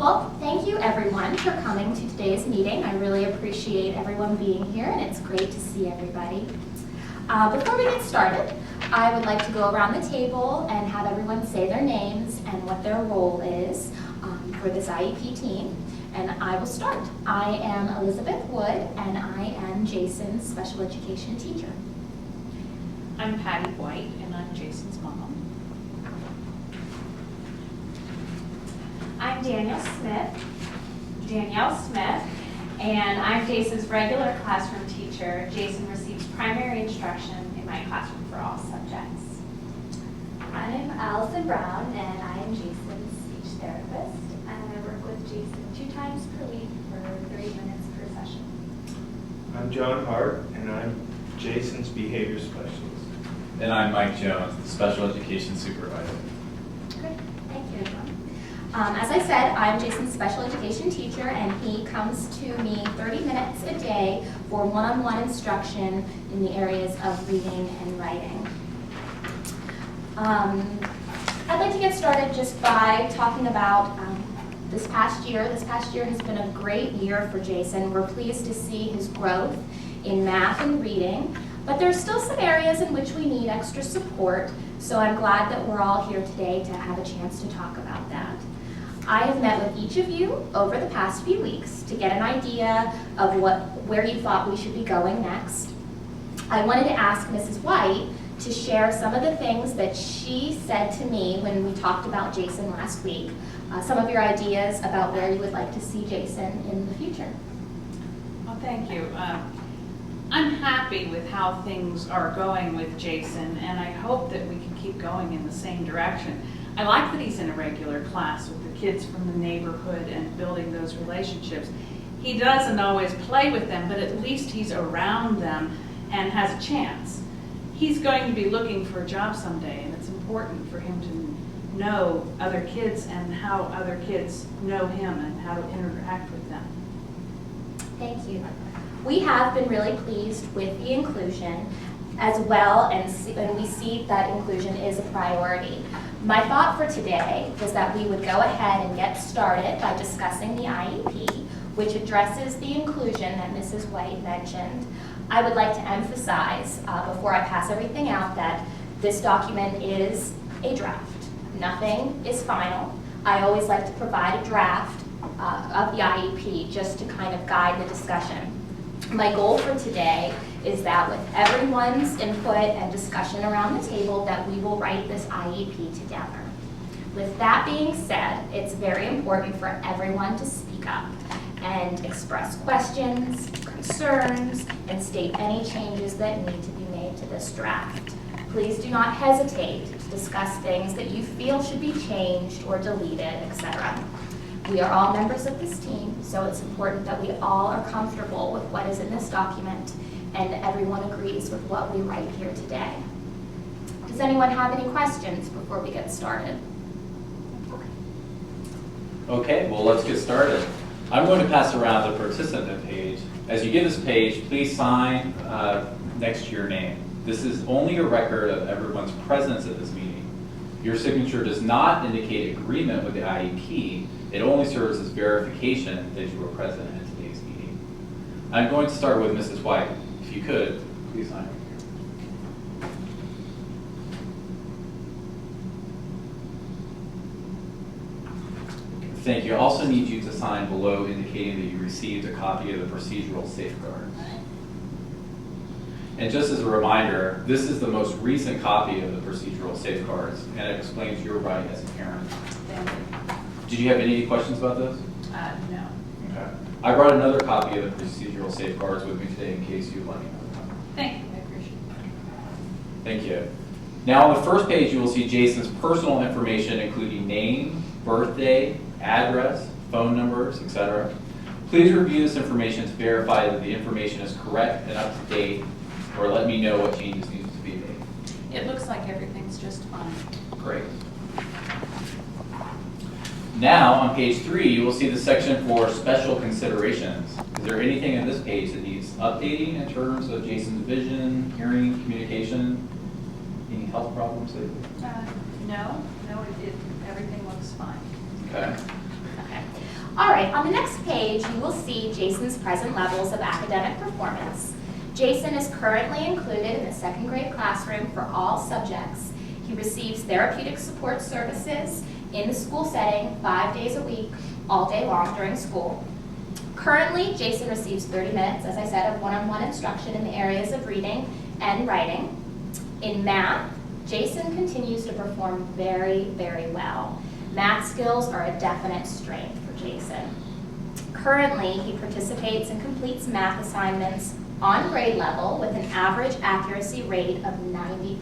Well, thank you everyone for coming to today's meeting. I really appreciate everyone being here, and it's great to see everybody. Before we get started, I would like to go around the table and have everyone say their names and what their role is for this IEP team. And I will start. I am Elizabeth Wood, and I am Jason's special education teacher. I'm Patty White, and I'm Jason's mom. I'm Danielle Smith, and I'm Jason's regular classroom teacher. Jason receives primary instruction in my classroom for all subjects. I'm Allison Brown, and I am Jason's speech therapist, and I work with Jason 2 times per week for 30 minutes per session. I'm John Hart, and I'm Jason's behavior specialist. And I'm Mike Jones, the special education supervisor. Great, thank you everyone. As I said, I'm Jason's special education teacher, and he comes to me 30 minutes a day for one-on-one instruction in the areas of reading and writing. I'd like to get started just by talking about this past year. This past year has been a great year for Jason. We're pleased to see his growth in math and reading, but there's still some areas in which we need extra support, so I'm glad that we're all here today to have a chance to talk about that. I have met with each of you over the past few weeks to get an idea of where you thought we should be going next. I wanted to ask Mrs. White to share some of the things that she said to me when we talked about Jason last week, some of your ideas about where you would like to see Jason in the future. Well, thank you. I'm happy with how things are going with Jason, and I hope that we can keep going in the same direction. I like that he's in a regular class with the kids from the neighborhood and building those relationships. He doesn't always play with them, but at least he's around them and has a chance. He's going to be looking for a job someday, and it's important for him to know other kids and how other kids know him and how to interact with them. Thank you. We have been really pleased with the inclusion as well, and we see that inclusion is a priority. My thought for today was that we would go ahead and get started by discussing the IEP, which addresses the inclusion that Mrs. White mentioned. I would like to emphasize, before I pass everything out, that this document is a draft. Nothing is final. I always like to provide a draft of the IEP just to kind of guide the discussion. My goal for today is that with everyone's input and discussion around the table, that we will write this IEP together. With that being said, it's very important for everyone to speak up and express questions, concerns, and state any changes that need to be made to this draft. Please do not hesitate to discuss things that you feel should be changed or deleted, etc. We are all members of this team, so it's important that we all are comfortable with what is in this document and everyone agrees with what we write here today. Does anyone have any questions before we get started? Okay, well let's get started. I'm going to pass around the participant page. As you get this page, please sign next to your name. This is only a record of everyone's presence at this meeting. Your signature does not indicate agreement with the IEP. It only serves as verification that you were present at today's meeting. I'm going to start with Mrs. White. If you could, please sign over here. Thank you. I also need you to sign below indicating that you received a copy of the procedural safeguard. And just as a reminder, this is the most recent copy of the procedural safeguards, and it explains your right as a parent. Thank you. Did you have any questions about those? No. Okay. I brought another copy of the procedural safeguards with me today in case you'd like another copy. Thank you. I appreciate it. Thank you. Now on the first page, you will see Jason's personal information, including name, birthday, address, phone numbers, etc. Please review this information to verify that the information is correct and up to date, or let me know what changes need to be made. It looks like everything's just fine. Great. Now, on page 3, you will see the section for special considerations. Is there anything in this page that needs updating in terms of Jason's vision, hearing, communication? Any health problems? No, everything looks fine. Okay. Okay. All right, on the next page, you will see Jason's present levels of academic performance. Jason is currently included in the second grade classroom for all subjects. He receives therapeutic support services in the school setting 5 days a week, all day long during school. Currently, Jason receives 30 minutes, as I said, of one-on-one instruction in the areas of reading and writing. In math, Jason continues to perform very, very well. Math skills are a definite strength for Jason. Currently, he participates and completes math assignments on grade level with an average accuracy rate of 90%,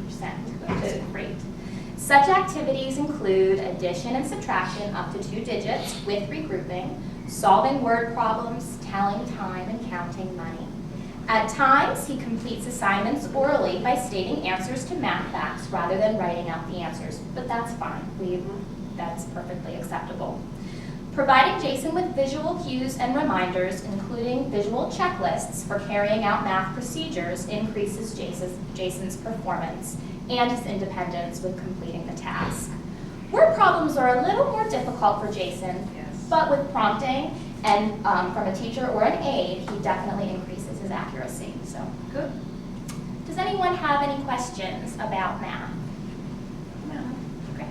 which is great. Such activities include addition and subtraction up to 2 digits with regrouping, solving word problems, telling time, and counting money. At times, he completes assignments orally by stating answers to math facts rather than writing out the answers, but that's fine. That's perfectly acceptable. Providing Jason with visual cues and reminders, including visual checklists for carrying out math procedures, increases Jason's performance and his independence with completing the task. Word problems are a little more difficult for Jason, but with prompting and from a teacher or an aide, he definitely increases his accuracy. So good. Does anyone have any questions about math? No. Okay.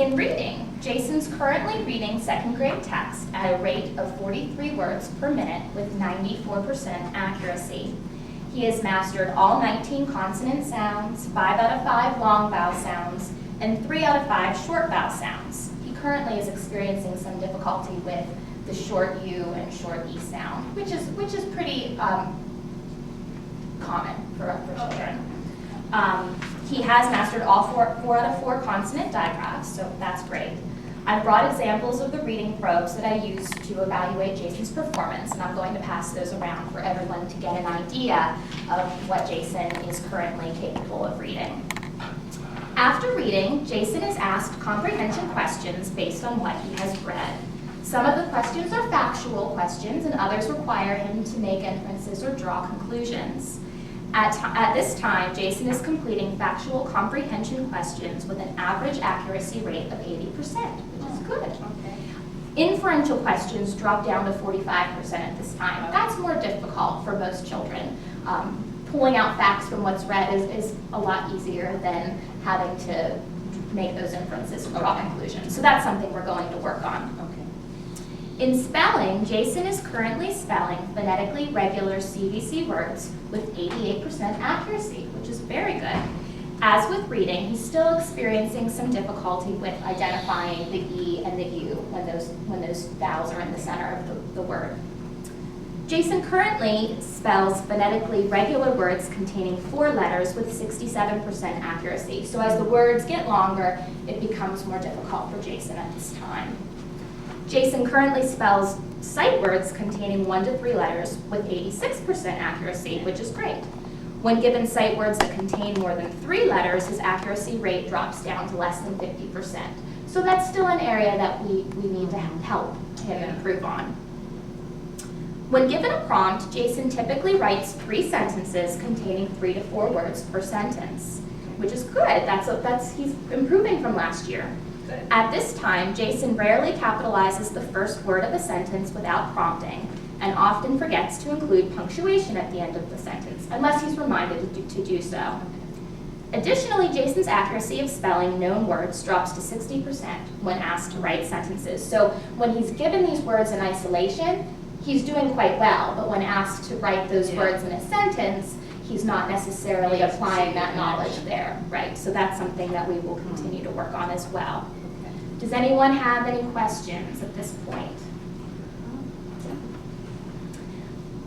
In reading, Jason's currently reading second grade text at a rate of 43 words per minute with 94% accuracy. He has mastered all 19 consonant sounds, 5 out of 5 long vowel sounds, and 3 out of 5 short vowel sounds. He currently is experiencing some difficulty with the short U and short E sound, which is pretty common for children. He has mastered all 4 out of 4 consonant digraphs, so that's great. I've brought examples of the reading probes that I use to evaluate Jason's performance, and I'm going to pass those around for everyone to get an idea of what Jason is currently capable of reading. After reading, Jason is asked comprehension questions based on what he has read. Some of the questions are factual questions, and others require him to make inferences or draw conclusions. At this time, Jason is completing factual comprehension questions with an average accuracy rate of 80%, which is good. Okay. Inferential questions drop down to 45% at this time. That's more difficult for most children. Pulling out facts from what's read is a lot easier than having to make those inferences and draw conclusions. So that's something we're going to work on. Okay. In spelling, Jason is currently spelling phonetically regular CVC words with 88% accuracy, which is very good. As with reading, he's still experiencing some difficulty with identifying the E and the U when those vowels are in the center of the word. Jason currently spells phonetically regular words containing 4 letters with 67% accuracy. So as the words get longer, it becomes more difficult for Jason at this time. Jason currently spells sight words containing 1 to 3 letters with 86% accuracy, which is great. When given sight words that contain more than 3 letters, his accuracy rate drops down to less than 50%. So that's still an area that we need to help him improve on. When given a prompt, Jason typically writes 3 sentences containing 3 to 4 words per sentence, which is good. He's improving from last year. Good. At this time, Jason rarely capitalizes the first word of a sentence without prompting, and often forgets to include punctuation at the end of the sentence, unless he's reminded to do so. Additionally, Jason's accuracy of spelling known words drops to 60% when asked to write sentences. So when he's given these words in isolation, he's doing quite well, but when asked to write those words in a sentence, he's not necessarily applying that knowledge there, right? So that's something that we will continue to work on as well. Okay. Does anyone have any questions at this point?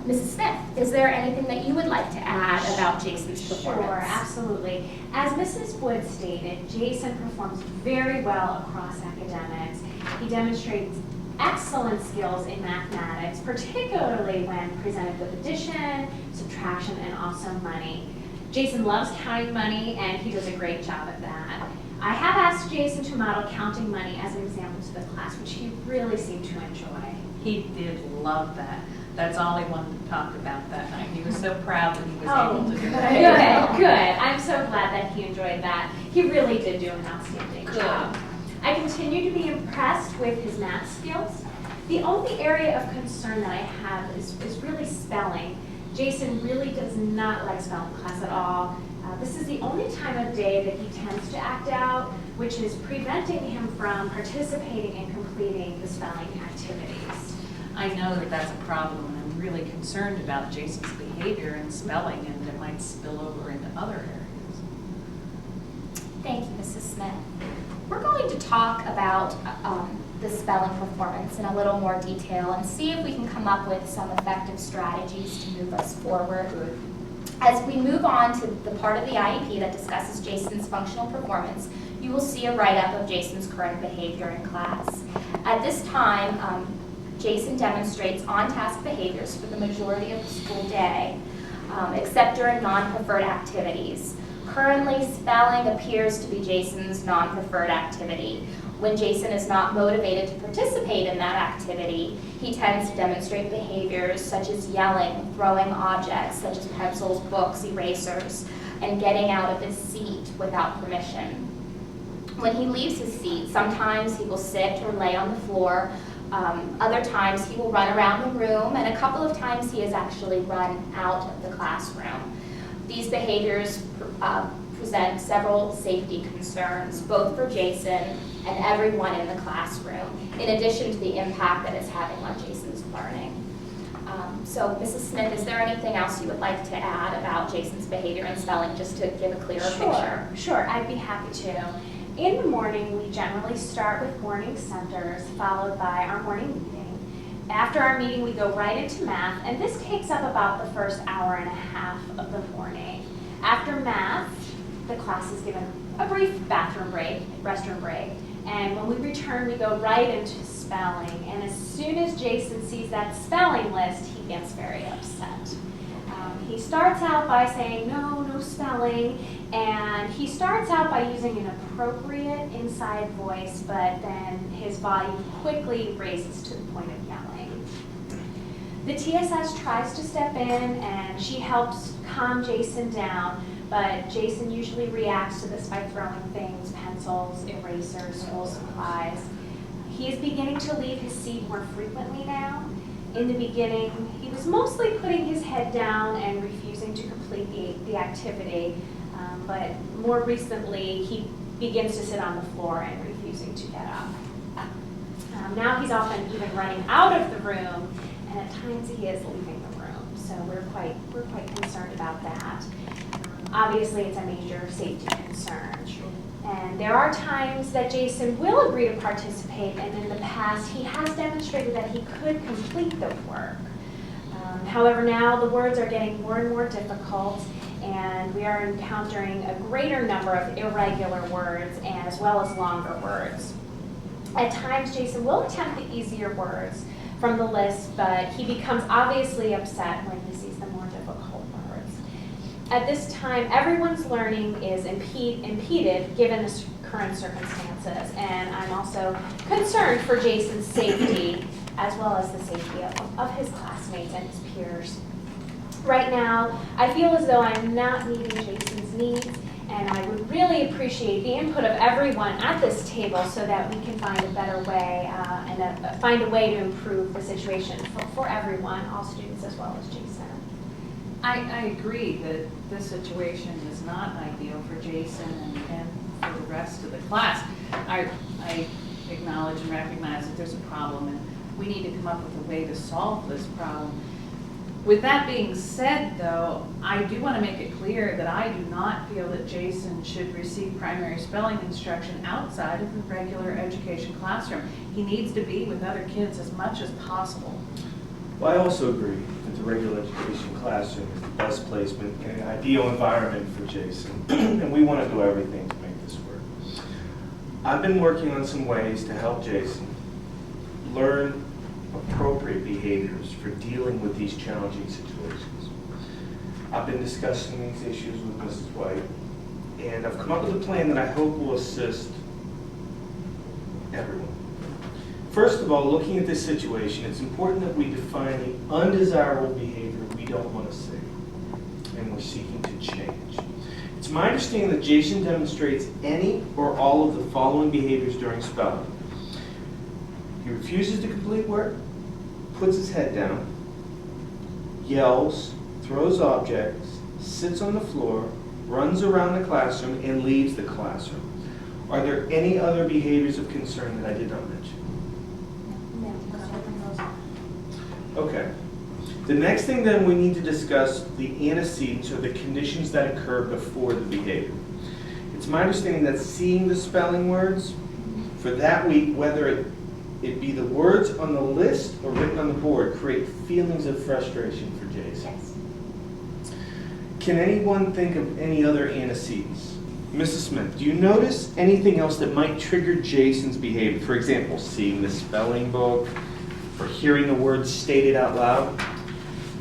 Mrs. Smith, is there anything that you would like to add about Jason's performance? Sure, absolutely. As Mrs. Wood stated, Jason performs very well across academics. He demonstrates excellent skills in mathematics, particularly when presented with addition, subtraction, and also money. Jason loves counting money, and he does a great job at that. I have asked Jason to model counting money as an example to the class, which he really seemed to enjoy. He did love that. That's all he wanted to talk about that night. He was so proud that he was able to do that. Good. I'm so glad that he enjoyed that. He really did do an outstanding job. I continue to be impressed with his math skills. The only area of concern that I have is really spelling. Jason really does not like spelling class at all. This is the only time of day that he tends to act out, which is preventing him from participating and completing the spelling activities. I know that that's a problem, and I'm really concerned about Jason's behavior and spelling, and it might spill over into other areas. Thank you, Mrs. Smith. We're going to talk about the spelling performance in a little more detail and see if we can come up with some effective strategies to move us forward. As we move on to the part of the IEP that discusses Jason's functional performance, you will see a write-up of Jason's current behavior in class. At this time, Jason demonstrates on-task behaviors for the majority of the school day, except during non-preferred activities. Currently, spelling appears to be Jason's non-preferred activity. When Jason is not motivated to participate in that activity, he tends to demonstrate behaviors such as yelling, throwing objects such as pencils, books, erasers, and getting out of his seat without permission. When he leaves his seat, sometimes he will sit or lay on the floor. Other times he will run around the room, and a couple of times he has actually run out of the classroom. These behaviors present several safety concerns, both for Jason and everyone in the classroom, in addition to the impact that it's having on Jason's learning. So, Mrs. Smith, is there anything else you would like to add about Jason's behavior and spelling, just to give a clearer picture? Sure, I'd be happy to. In the morning, we generally start with morning centers, followed by our morning meeting. After our meeting, we go right into math, and this takes up about the first hour and a half of the morning. After math, the class is given a brief restroom break, and when we return, we go right into spelling. And as soon as Jason sees that spelling list, he gets very upset. He starts out by saying, no spelling, and he starts out by using an appropriate inside voice, but then his volume quickly raises to the point of yelling. The TSS tries to step in, and she helps calm Jason down, but Jason usually reacts to this by throwing things, pencils, erasers, school supplies. He is beginning to leave his seat more frequently now. In the beginning, he was mostly putting his head down and refusing to complete the activity, but more recently, he begins to sit on the floor and refusing to get up. Now he's often even running out of the room, and at times he is leaving the room. So we're quite concerned about that. Obviously, it's a major safety concern. And there are times that Jason will agree to participate, and in the past, he has demonstrated that he could complete the work. However, now the words are getting more and more difficult, and we are encountering a greater number of irregular words and as well as longer words. At times, Jason will attempt the easier words from the list, but he becomes obviously upset when he sees the more difficult words. At this time, everyone's learning is impeded given the current circumstances, and I'm also concerned for Jason's safety as well as the safety of his classmates and his peers. Right now, I feel as though I'm not meeting Jason's needs, and I would really appreciate the input of everyone at this table so that we can find a better way and find a way to improve the situation for everyone, all students as well as Jason. I agree that this situation is not ideal for Jason and for the rest of the class. I acknowledge and recognize that there's a problem, and we need to come up with a way to solve this problem. With that being said, though, I do want to make it clear that I do not feel that Jason should receive primary spelling instruction outside of the regular education classroom. He needs to be with other kids as much as possible. Well, I also agree that the regular education classroom is the best placement and an ideal environment for Jason, and we want to do everything to make this work. I've been working on some ways to help Jason learn appropriate behaviors for dealing with these challenging situations. I've been discussing these issues with Mrs. White, and I've come up with a plan that I hope will assist everyone. First of all, looking at this situation, it's important that we define the undesirable behavior we don't want to see and we're seeking to change. It's my understanding that Jason demonstrates any or all of the following behaviors during spelling. He refuses to complete work, puts his head down, yells, throws objects, sits on the floor, runs around the classroom, and leaves the classroom. Are there any other behaviors of concern that I did not mention? Okay. The next thing then we need to discuss the antecedents or the conditions that occur before the behavior. It's my understanding that seeing the spelling words for that week, whether it be the words on the list or written on the board, create feelings of frustration for Jason. Yes. Can anyone think of any other antecedents? Mrs. Smith, do you notice anything else that might trigger Jason's behavior? For example, seeing the spelling book or hearing the words stated out loud?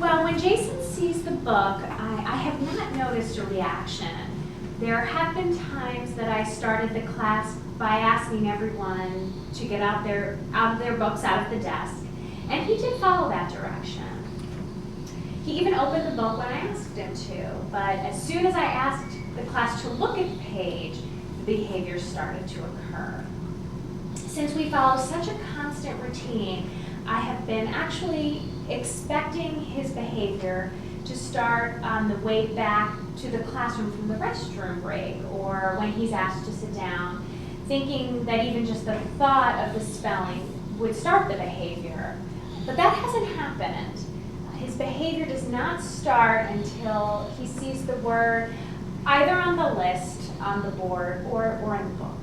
Well, when Jason sees the book, I have not noticed a reaction. There have been times that I started the class by asking everyone to get out of their books out of the desk, and he did follow that direction. He even opened the book when I asked him to, but as soon as I asked the class to look at the page, the behavior started to occur. Since we follow such a constant routine, I have been actually expecting his behavior to start on the way back to the classroom from the restroom break or when he's asked to sit down, thinking that even just the thought of the spelling would start the behavior. But that hasn't happened. His behavior does not start until he sees the word either on the list, on the board, or in the book.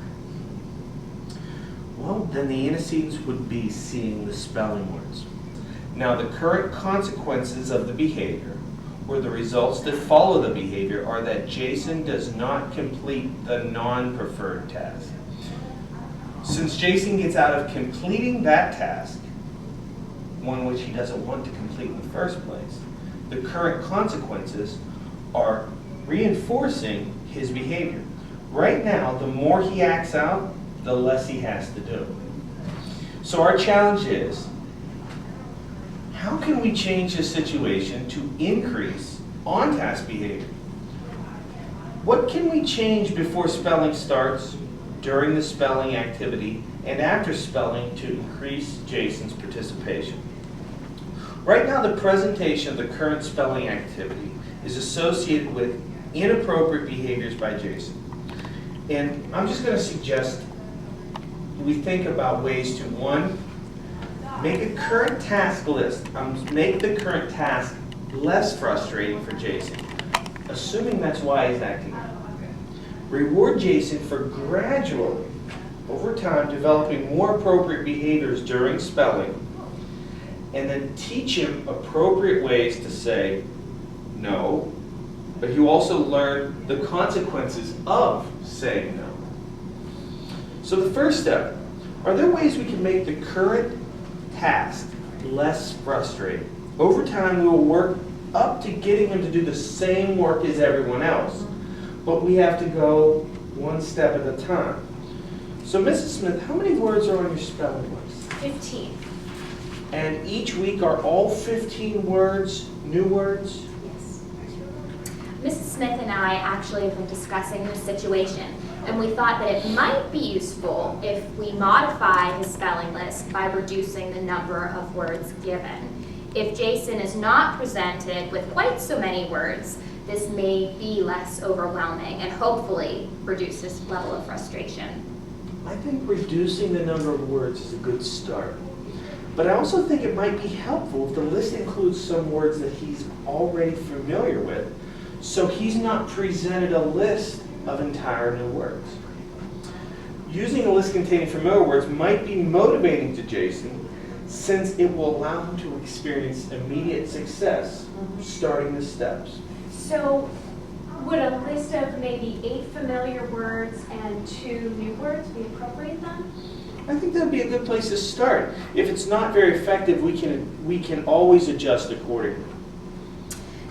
Well, then the antecedents would be seeing the spelling words. Now, the current consequences of the behavior, or the results that follow the behavior, are that Jason does not complete the non-preferred task. Since Jason gets out of completing that task, one which he doesn't want to complete in the first place, the current consequences are reinforcing his behavior. Right now, the more he acts out, the less he has to do. So our challenge is, how can we change the situation to increase on-task behavior? What can we change before spelling starts, during the spelling activity, and after spelling to increase Jason's participation? Right now, the presentation of the current spelling activity is associated with inappropriate behaviors by Jason. And I'm just going to suggest we think about ways to, one, make a current task list. Make the current task less frustrating for Jason, assuming that's why he's acting out. Reward Jason for gradually, over time, developing more appropriate behaviors during spelling, and then teach him appropriate ways to say no, but you also learn the consequences of saying no. So the first step, are there ways we can make the current task less frustrating? Over time, we will work up to getting him to do the same work as everyone else, but we have to go one step at a time. So Mrs. Smith, how many words are on your spelling list? 15. And each week are all 15 words new words? Yes. Mrs. Smith and I actually have been discussing this situation, and we thought that it might be useful if we modify his spelling list by reducing the number of words given. If Jason is not presented with quite so many words, this may be less overwhelming and hopefully reduce his level of frustration. I think reducing the number of words is a good start. But I also think it might be helpful if the list includes some words that he's already familiar with, so he's not presented a list of entire new words. Using a list containing familiar words might be motivating to Jason, since it will allow him to experience immediate success starting the steps. So would a list of maybe 8 familiar words and 2 new words be appropriate then? I think that would be a good place to start. If it's not very effective, we can always adjust accordingly.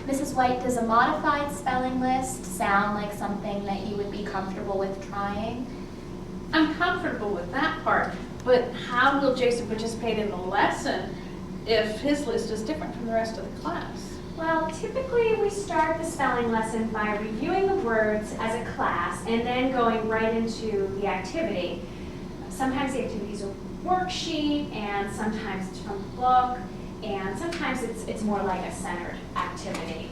Mrs. White, does a modified spelling list sound like something that you would be comfortable with trying? I'm comfortable with that part, but how will Jason participate in the lesson if his list is different from the rest of the class? Well, typically we start the spelling lesson by reviewing the words as a class and then going right into the activity. Sometimes the activity is a worksheet, and sometimes it's from the book, and sometimes it's more like a centered activity.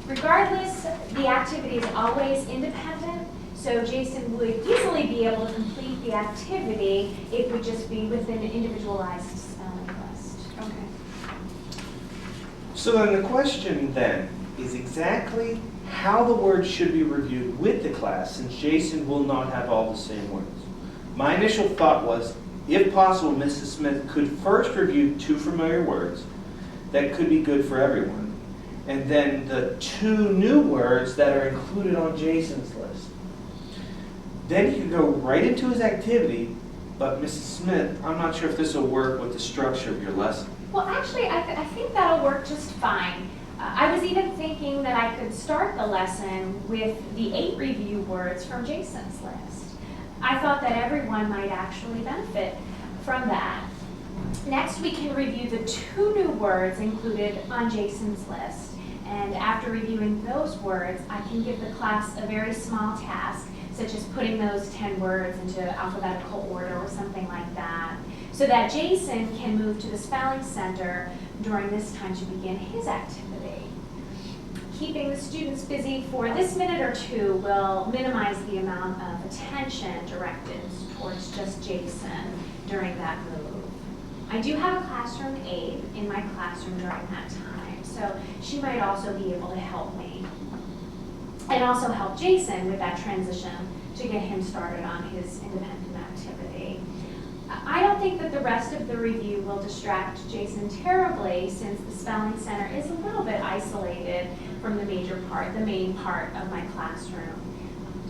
Regardless, the activity is always independent, so Jason would easily be able to complete the activity. It would just be with an individualized spelling list. Okay. So then the question then is exactly how the words should be reviewed with the class, since Jason will not have all the same words. My initial thought was, if possible, Mrs. Smith could first review 2 familiar words that could be good for everyone, and then the 2 new words that are included on Jason's list. Then he could go right into his activity, but Mrs. Smith, I'm not sure if this will work with the structure of your lesson. Well, actually, I think that'll work just fine. I was even thinking that I could start the lesson with the 8 review words from Jason's list. I thought that everyone might actually benefit from that. Next, we can review the 2 new words included on Jason's list. And after reviewing those words, I can give the class a very small task, such as putting those 10 words into alphabetical order or something like that, so that Jason can move to the Spelling Center during this time to begin his activity. Keeping the students busy for this minute or 2 will minimize the amount of attention directed towards just Jason during that move. I do have a classroom aide in my classroom during that time, so she might also be able to help me and also help Jason with that transition to get him started on his independent activity. I don't think that the rest of the review will distract Jason terribly, since the Spelling Center is a little bit isolated from the main part of my classroom.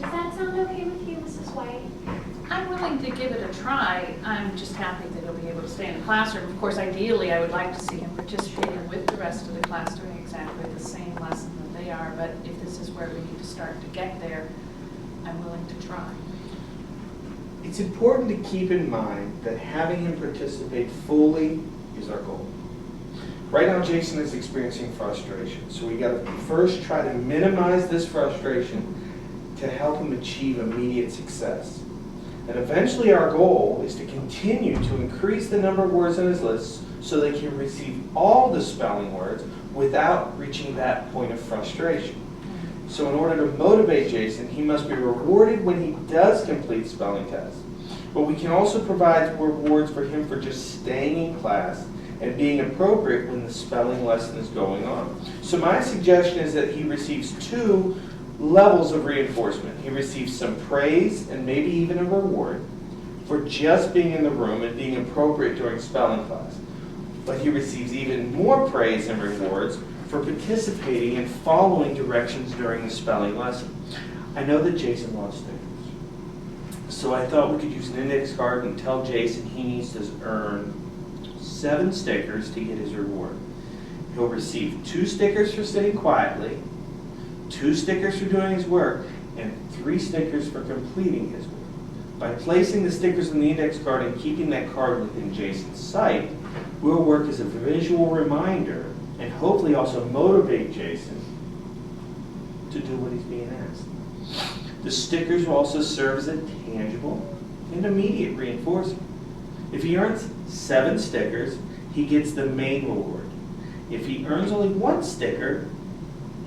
Does that sound okay with you, Mrs. White? I'm willing to give it a try. I'm just happy that he'll be able to stay in the classroom. Of course, ideally, I would like to see him participating with the rest of the class doing exactly the same lesson that they are, but if this is where we need to start to get there, I'm willing to try. It's important to keep in mind that having him participate fully is our goal. Right now, Jason is experiencing frustration, so we got to first try to minimize this frustration to help him achieve immediate success. And eventually our goal is to continue to increase the number of words on his list so they can receive all the spelling words without reaching that point of frustration. So in order to motivate Jason, he must be rewarded when he does complete spelling tests. But we can also provide rewards for him for just staying in class and being appropriate when the spelling lesson is going on. So my suggestion is that he receives 2 levels of reinforcement. He receives some praise and maybe even a reward for just being in the room and being appropriate during spelling class. But he receives even more praise and rewards for participating and following directions during the spelling lesson. I know that Jason loves stickers, so I thought we could use an index card and tell Jason he needs to earn 7 stickers to get his reward. He'll receive 2 stickers for sitting quietly, 2 stickers for doing his work, and 3 stickers for completing his work. By placing the stickers on the index card and keeping that card within Jason's sight, we'll work as a visual reminder and hopefully also motivate Jason to do what he's being asked. The stickers will also serve as a tangible and immediate reinforcement. If he earns 7 stickers, he gets the main reward. If he earns only 1 sticker,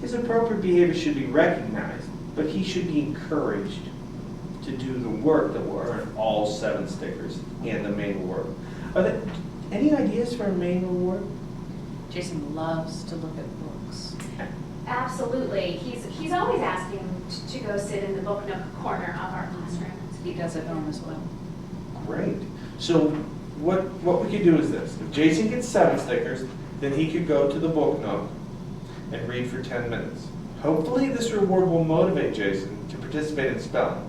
his appropriate behavior should be recognized, but he should be encouraged to do the work that will earn all 7 stickers and the main reward. Are there any ideas for a main reward? Jason loves to look at books. Absolutely. He's always asking to go sit in the book nook corner of our classroom. He does at home as well. Great. So what we could do is this. If Jason gets 7 stickers, then he could go to the book nook and read for 10 minutes. Hopefully this reward will motivate Jason to participate in spelling.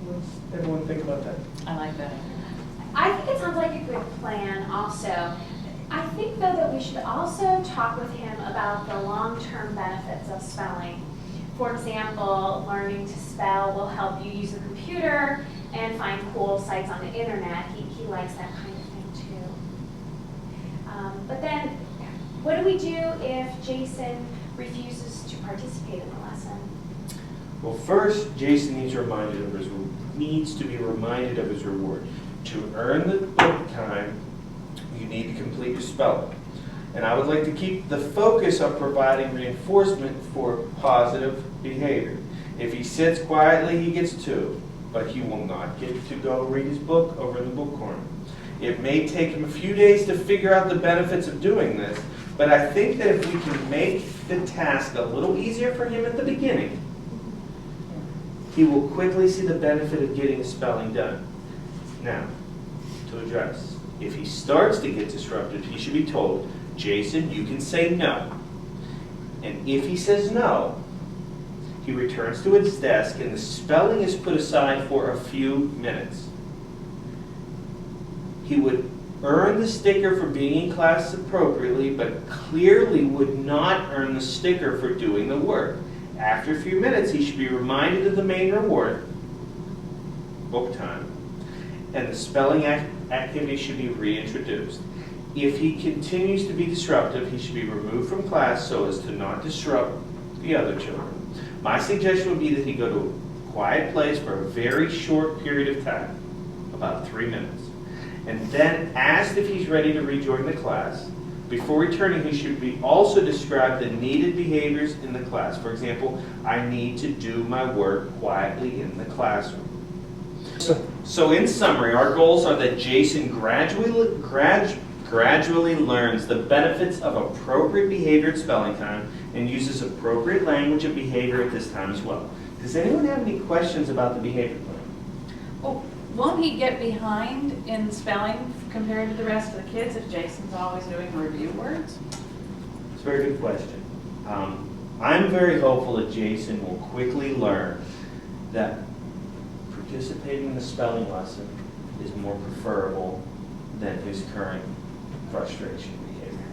What's everyone think about that? I like that. I think it sounds like a good plan also. I think, though, that we should also talk with him about the long-term benefits of spelling. For example, learning to spell will help you use a computer and find cool sites on the internet. He likes that kind of thing, too. But then What do we do if Jason refuses to participate in the lesson? Well, first, Jason needs to be reminded of his reward. To earn the book time, you need to complete your spelling. And I would like to keep the focus on providing reinforcement for positive behavior. If he sits quietly, he gets 2, but he will not get to go read his book over in the book corner. It may take him a few days to figure out the benefits of doing this, but I think that if we can make the task a little easier for him at the beginning, he will quickly see the benefit of getting his spelling done. Now, to address, if he starts to get disrupted, he should be told, Jason, you can say no. And if he says no, he returns to his desk and the spelling is put aside for a few minutes. He would earn the sticker for being in class appropriately, but clearly would not earn the sticker for doing the work. After a few minutes, he should be reminded of the main reward, book time, and the spelling activity should be reintroduced. If he continues to be disruptive, he should be removed from class so as to not disrupt the other children. My suggestion would be that he go to a quiet place for a very short period of time, about 3 minutes, and then asked if he's ready to rejoin the class. Before returning, he should be also describe the needed behaviors in the class. For example, I need to do my work quietly in the classroom. So in summary, our goals are that Jason gradually learns the benefits of appropriate behavior at spelling time and uses appropriate language and behavior at this time as well. Does anyone have any questions about the behavior plan? Well, won't he get behind in spelling compared to the rest of the kids if Jason's always doing review words? It's a very good question. I'm very hopeful that Jason will quickly learn that participating in the spelling lesson is more preferable than his current frustration behavior.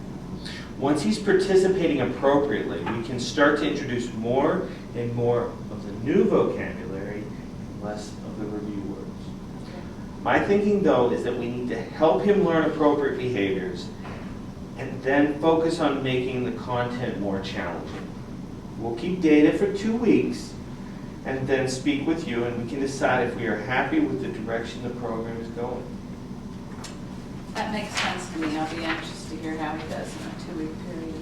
Once he's participating appropriately, we can start to introduce more and more of the new vocabulary and less of the review words. My thinking, though, is that we need to help him learn appropriate behaviors and then focus on making the content more challenging. We'll keep data for 2 weeks and then speak with you, and we can decide if we are happy with the direction the program is going. That makes sense to me. I'll be anxious to hear how he does in a 2-week period.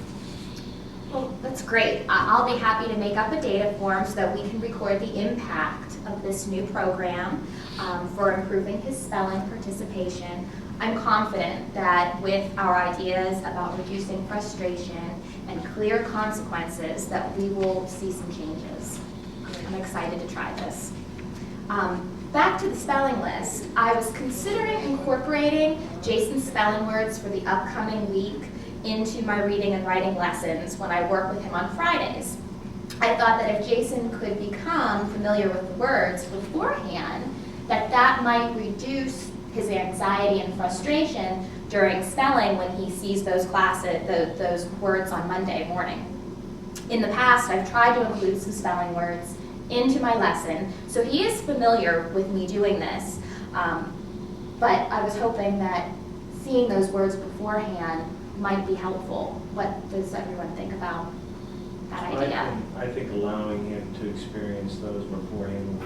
Well, that's great. I'll be happy to make up a data form so that we can record the impact of this new program for improving his spelling participation. I'm confident that with our ideas about reducing frustration and clear consequences that we will see some changes. I'm excited to try this. Back to the spelling list. I was considering incorporating Jason's spelling words for the upcoming week into my reading and writing lessons when I work with him on Fridays. I thought that if Jason could become familiar with the words beforehand, that might reduce his anxiety and frustration during spelling when he sees those those words on Monday morning. In the past, I've tried to include some spelling words into my lesson, so he is familiar with me doing this, but I was hoping that seeing those words beforehand might be helpful. What does everyone think about that idea? I think allowing him to experience those beforehand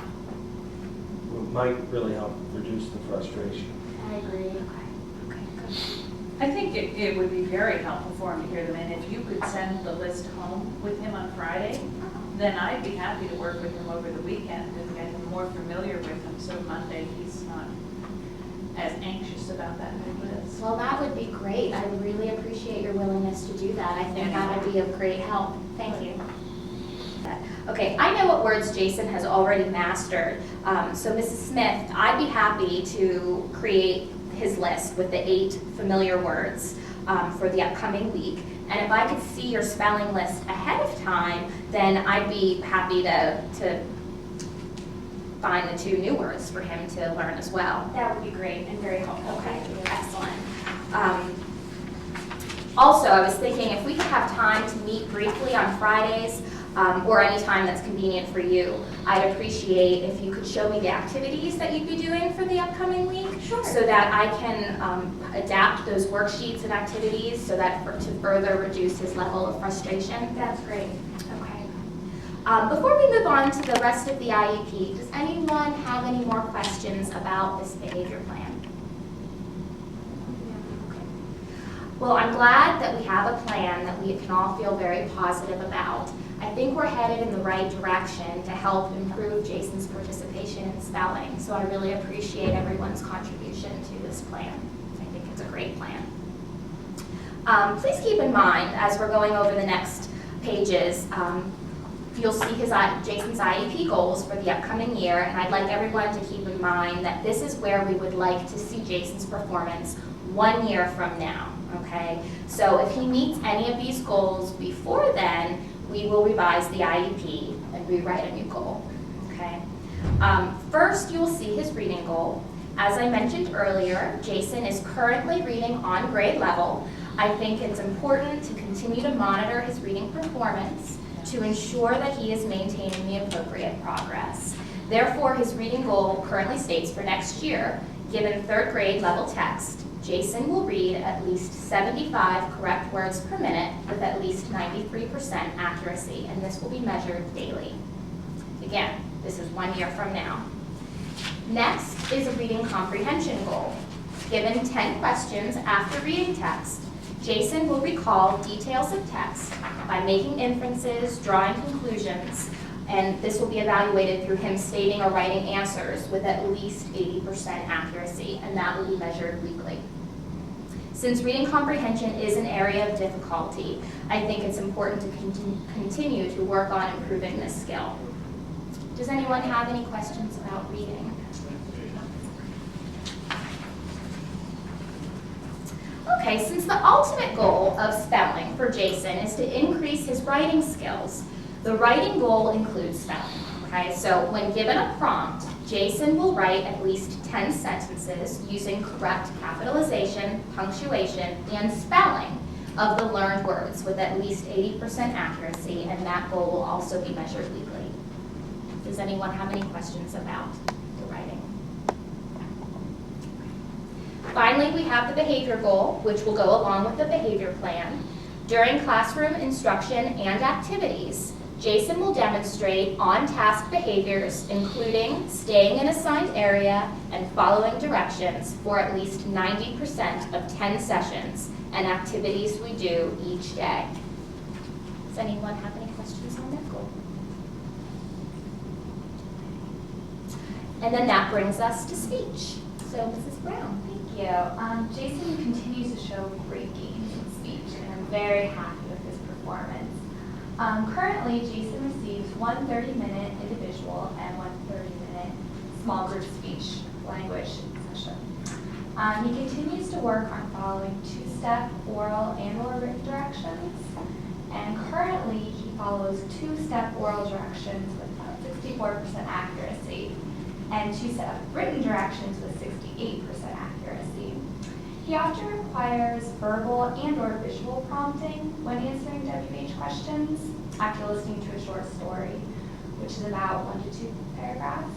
might really help reduce the frustration. I agree. Okay, good. I think it would be very helpful for him to hear them, and if you could send the list home with him on Friday, then I'd be happy to work with him over the weekend and get him more familiar with them, so Monday he's not as anxious about that new list. Well, that would be great. I would really appreciate your willingness to do that. I think that would be of great help. Thank you. Okay, I know what words Jason has already mastered. So Mrs. Smith, I'd be happy to create his list with the 8 familiar words for the upcoming week. And if I could see your spelling list ahead of time, then I'd be happy to find the 2 new words for him to learn as well. That would be great and very helpful. Okay, Thank you. excellent. Also, I was thinking if we could have time to meet briefly on Fridays, or any time that's convenient for you, I'd appreciate if you could show me the activities that you'd be doing for the upcoming week. Sure. So that I can adapt those worksheets and activities so that to further reduce his level of frustration. That's great. Okay. Before we move on to the rest of the IEP, does anyone have any more questions about this behavior plan? Well, I'm glad that we have a plan that we can all feel very positive about. I think we're headed in the right direction to help improve Jason's participation in spelling, so I really appreciate everyone's contribution to this plan. I think it's a great plan. Please keep in mind, as we're going over the next pages, you'll see Jason's IEP goals for the upcoming year, and I'd like everyone to keep in mind that this is where we would like to see Jason's performance 1 year from now, okay? So if he meets any of these goals before then, we will revise the IEP and rewrite a new goal, okay? First, you will see his reading goal. As I mentioned earlier, Jason is currently reading on grade level. I think it's important to continue to monitor his reading performance to ensure that he is maintaining the appropriate progress. Therefore, his reading goal currently states for next year, given 3rd grade level text, Jason will read at least 75 correct words per minute with at least 93% accuracy, and this will be measured daily. Again, this is 1 year from now. Next is a reading comprehension goal. Given 10 questions after reading text, Jason will recall details of text by making inferences, drawing conclusions, and this will be evaluated through him stating or writing answers with at least 80% accuracy, and that will be measured weekly. Since reading comprehension is an area of difficulty, I think it's important to continue to work on improving this skill. Does anyone have any questions about reading? Okay, since the ultimate goal of spelling for Jason is to increase his writing skills, the writing goal includes spelling. Okay, so when given a prompt, Jason will write at least 10 sentences using correct capitalization, punctuation, and spelling of the learned words with at least 80% accuracy, and that goal will also be measured weekly. Does anyone have any questions about the writing? Finally, we have the behavior goal, which will go along with the behavior plan. During classroom instruction and activities, Jason will demonstrate on-task behaviors, including staying in assigned area and following directions for at least 90% of 10 sessions and activities we do each day. Does anyone have any questions on that goal? And then that brings us to speech. So Mrs. Brown. Thank you. Jason continues to show great gains in speech, and I'm very happy with his performance. Currently, Jason receives 1 30-minute individual and 1 30-minute small group speech language session. He continues to work on following 2-step oral and/or written directions, and currently he follows 2-step oral directions with about 64% accuracy and 2-step written directions with 68% accuracy. He often requires verbal and/or visual prompting when answering WH questions after listening to a short story, which is about 1 to 2 paragraphs.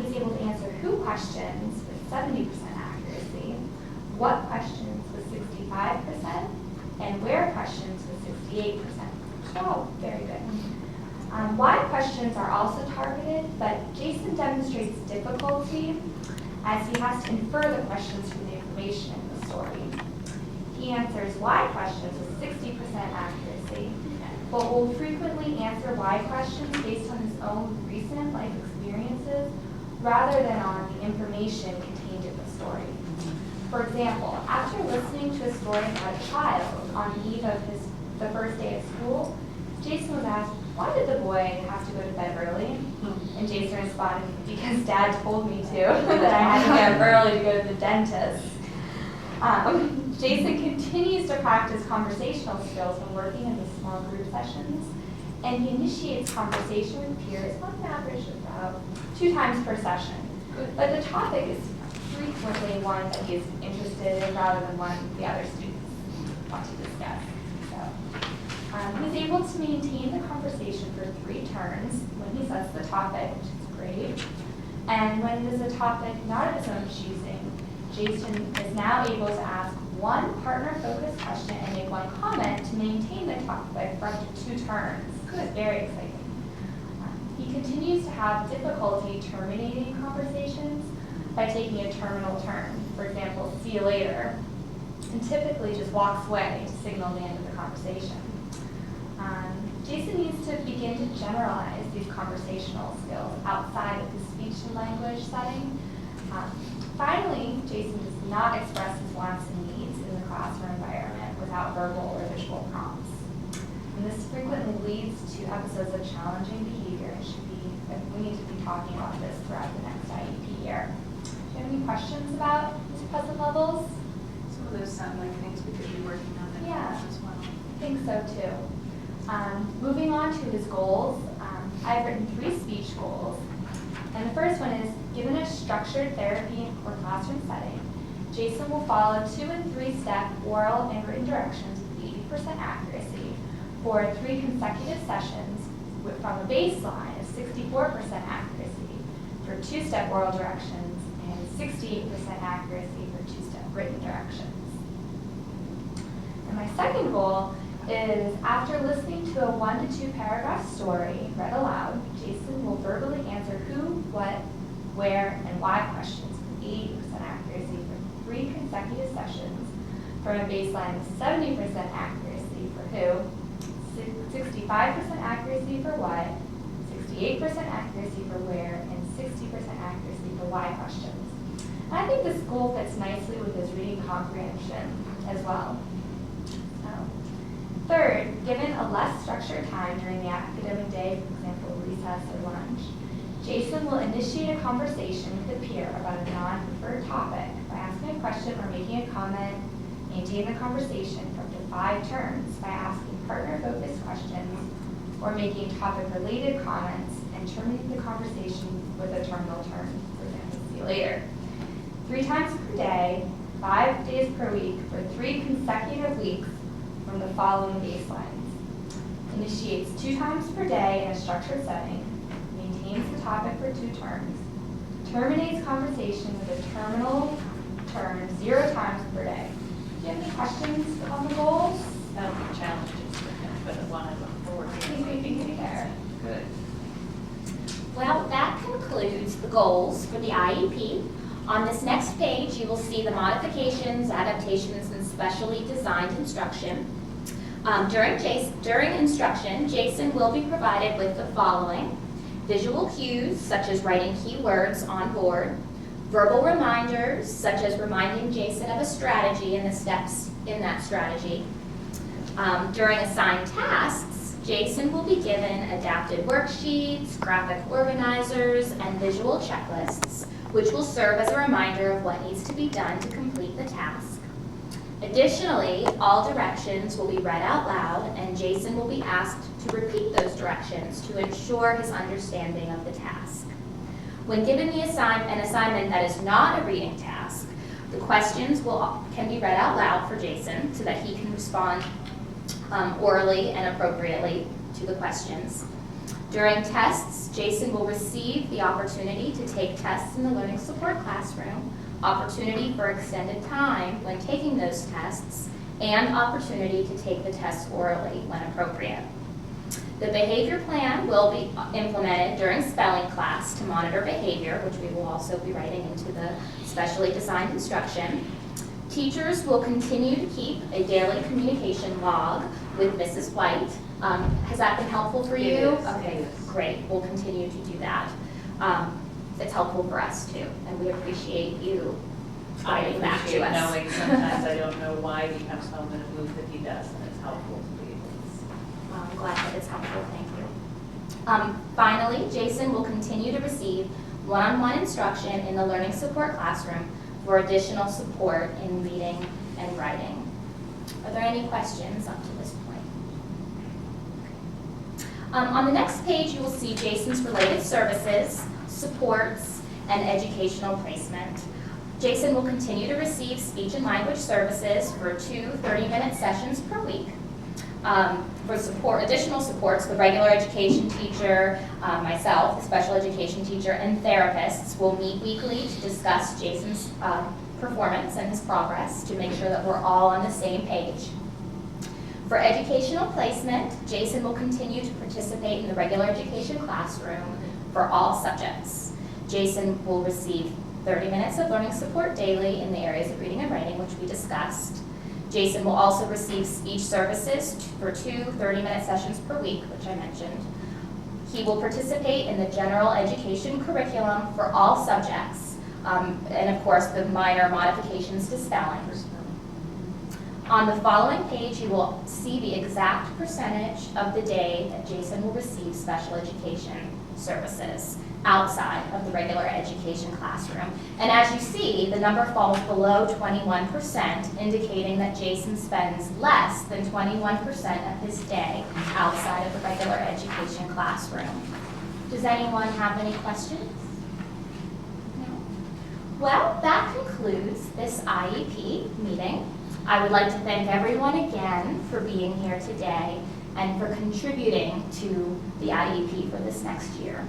He's able to answer who questions with 70% accuracy, what questions with 65%, and where questions with 68%. So, very good. Why questions are also targeted, but Jason demonstrates difficulty as he has to infer the questions from the information in the story. He answers why questions with 60% accuracy, but will frequently answer why questions based on his own recent life experiences rather than on the information contained in the story. For example, after listening to a story about a child on the eve of the first day of school, Jason was asked, why did the boy have to go to bed early? And Jason responded, because Dad told me to, that I had to get up early to go to the dentist. Jason continues to practice conversational skills when working in the small group sessions, and he initiates conversation with peers on average about 2 times per session. But the topic is frequently one that he is interested in rather than one the other students want to discuss. So, He's able to maintain the conversation for 3 turns when he sets the topic, which is great. And when it is a topic not of his own choosing, Jason is now able to ask one partner-focused question and make one comment to maintain the topic for up to 2 turns. It's very exciting. He continues to have difficulty terminating conversations by taking a terminal turn. For example, see you later, and typically just walks away to signal the end of the conversation. Jason needs to begin to generalize these conversational skills outside of the speech and language setting. Finally, Jason does not express his wants and needs in the classroom environment without verbal or visual prompts. And this frequently leads to episodes of challenging behavior, and we need to be talking about this throughout the next IEP year. Do you have any questions about his present levels? Some of those sound like things we could be working on in Yeah. class as well. I think so too. Moving on to his goals, I've written 3 speech goals. And the first one is, given a structured therapy or classroom setting, Jason will follow 2- and 3-step oral and written directions with 80% accuracy for 3 consecutive sessions from a baseline of 64% accuracy for 2-step oral directions and 68% accuracy for 2-step written directions. And my second goal is, after listening to a 1 to 2 paragraph story read aloud, Jason will verbally answer who, what, where, and why questions with 80% accuracy for 3 consecutive sessions from a baseline of 70% accuracy for who, 65% accuracy for what, 68% accuracy for where, and 60% accuracy for why questions. And I think this goal fits nicely with his reading comprehension as well. Third, given a less structured time during the academic day, for example, recess or lunch, Jason will initiate a conversation with a peer about a non-preferred topic by asking a question or making a comment, maintain the conversation for up to 5 turns by asking partner-focused questions or making topic-related comments, and terminating the conversation with a terminal turn, for example, see you later. 3 times per day, 5 days per week for 3 consecutive weeks from the following baselines. Initiates 2 times per day in a structured setting, maintains the topic for 2 turns, terminates conversation with a terminal turn 0 times per day. Do you have any questions on the goals? That'll be challenges for him, but I want to look forward to He's making it. it there. Good. Well, that concludes the goals for the IEP. On this next page, you will see the modifications, adaptations, and specially designed instruction. During instruction, Jason will be provided with the following: visual cues, such as writing keywords on board, verbal reminders, such as reminding Jason of a strategy and the steps in that strategy. During assigned tasks, Jason will be given adapted worksheets, graphic organizers, and visual checklists, which will serve as a reminder of what needs to be done to complete the task. Additionally, all directions will be read out loud, and Jason will be asked to repeat those directions to ensure his understanding of the task. When given an assignment that is not a reading task, the questions can be read out loud for Jason so that he can respond orally and appropriately to the questions. During tests, Jason will receive the opportunity to take tests in the learning support classroom, opportunity for extended time when taking those tests, and opportunity to take the tests orally when appropriate. The behavior plan will be implemented during spelling class to monitor behavior, which we will also be writing into the specially designed instruction. Teachers will continue to keep a daily communication log with Mrs. White. Has that been helpful for you? It is. Okay, It is. great. We'll continue to do that. It's helpful for us too, and we appreciate you I writing back to appreciate us. knowing sometimes I don't know why he comes home in a mood that he does, and it's helpful to be able to see. I'm glad that it's helpful, thank you. Finally, Jason will continue to receive one-on-one instruction in the learning support classroom for additional support in reading and writing. Are there any questions up to this point? On the next page, you will see Jason's related services, supports, and educational placement. Jason will continue to receive speech and language services for 2 30-minute sessions per week. For support, additional supports, the regular education teacher, myself, the special education teacher, and therapists will meet weekly to discuss Jason's performance and his progress to make sure that we're all on the same page. For educational placement, Jason will continue to participate in the regular education classroom for all subjects. Jason will receive 30 minutes of learning support daily in the areas of reading and writing, which we discussed. Jason will also receive speech services for 2 30-minute sessions per week, which I mentioned. He will participate in the general education curriculum for all subjects, and of course the minor modifications to spelling. On the following page, you will see the exact percentage of the day that Jason will receive special education services outside of the regular education classroom. And as you see, the number falls below 21%, indicating that Jason spends less than 21% of his day outside of the regular education classroom. Does anyone have any questions? No? Well, that concludes this IEP meeting. I would like to thank everyone again for being here today and for contributing to the IEP for this next year.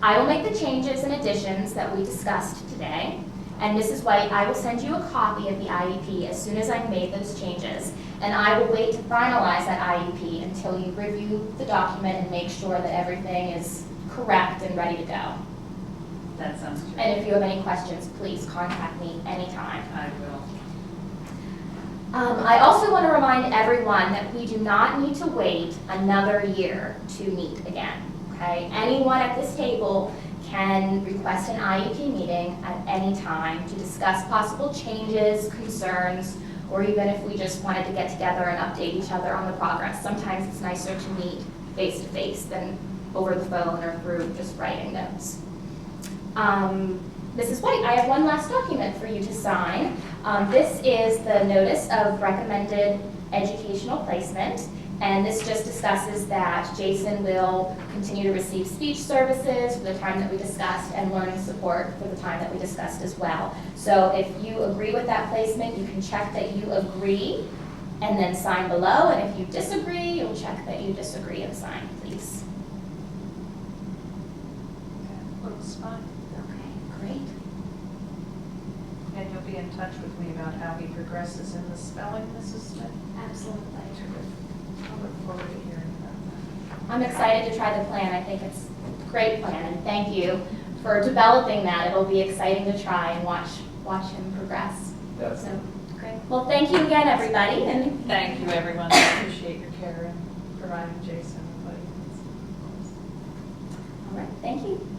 I will make the changes and additions that we discussed today, and Mrs. White, I will send you a copy of the IEP as soon as I've made those changes, and I will wait to finalize that IEP until you review the document and make sure that everything is correct and ready to go. That sounds good. And if you have any questions, please contact me anytime. I will. I also want to remind everyone that we do not need to wait another year to meet again. Okay? Anyone at this table can request an IEP meeting at any time to discuss possible changes, concerns, or even if we just wanted to get together and update each other on the progress. Sometimes it's nicer to meet face-to-face than over the phone or through just writing notes. Mrs. White, I have one last document for you to sign. This is the Notice of Recommended Educational Placement, and this just discusses that Jason will continue to receive speech services for the time that we discussed and learning support for the time that we discussed as well. So if you agree with that placement, you can check that you agree and then sign below, and if you disagree, you'll check that you disagree and sign, please. Looks fine. Okay, great. And you'll be in touch with me about how he progresses in the spelling, Mrs. Smith? Absolutely. I'll look forward to hearing about I'm excited to try the plan. I think it's a great plan, and thank you for developing that. It'll be exciting to try and watch him progress. Yes. So, great. Well, thank you again, everybody. And that. Thank you, everyone. I appreciate your care in providing Jason with what he needs. all right, thank you.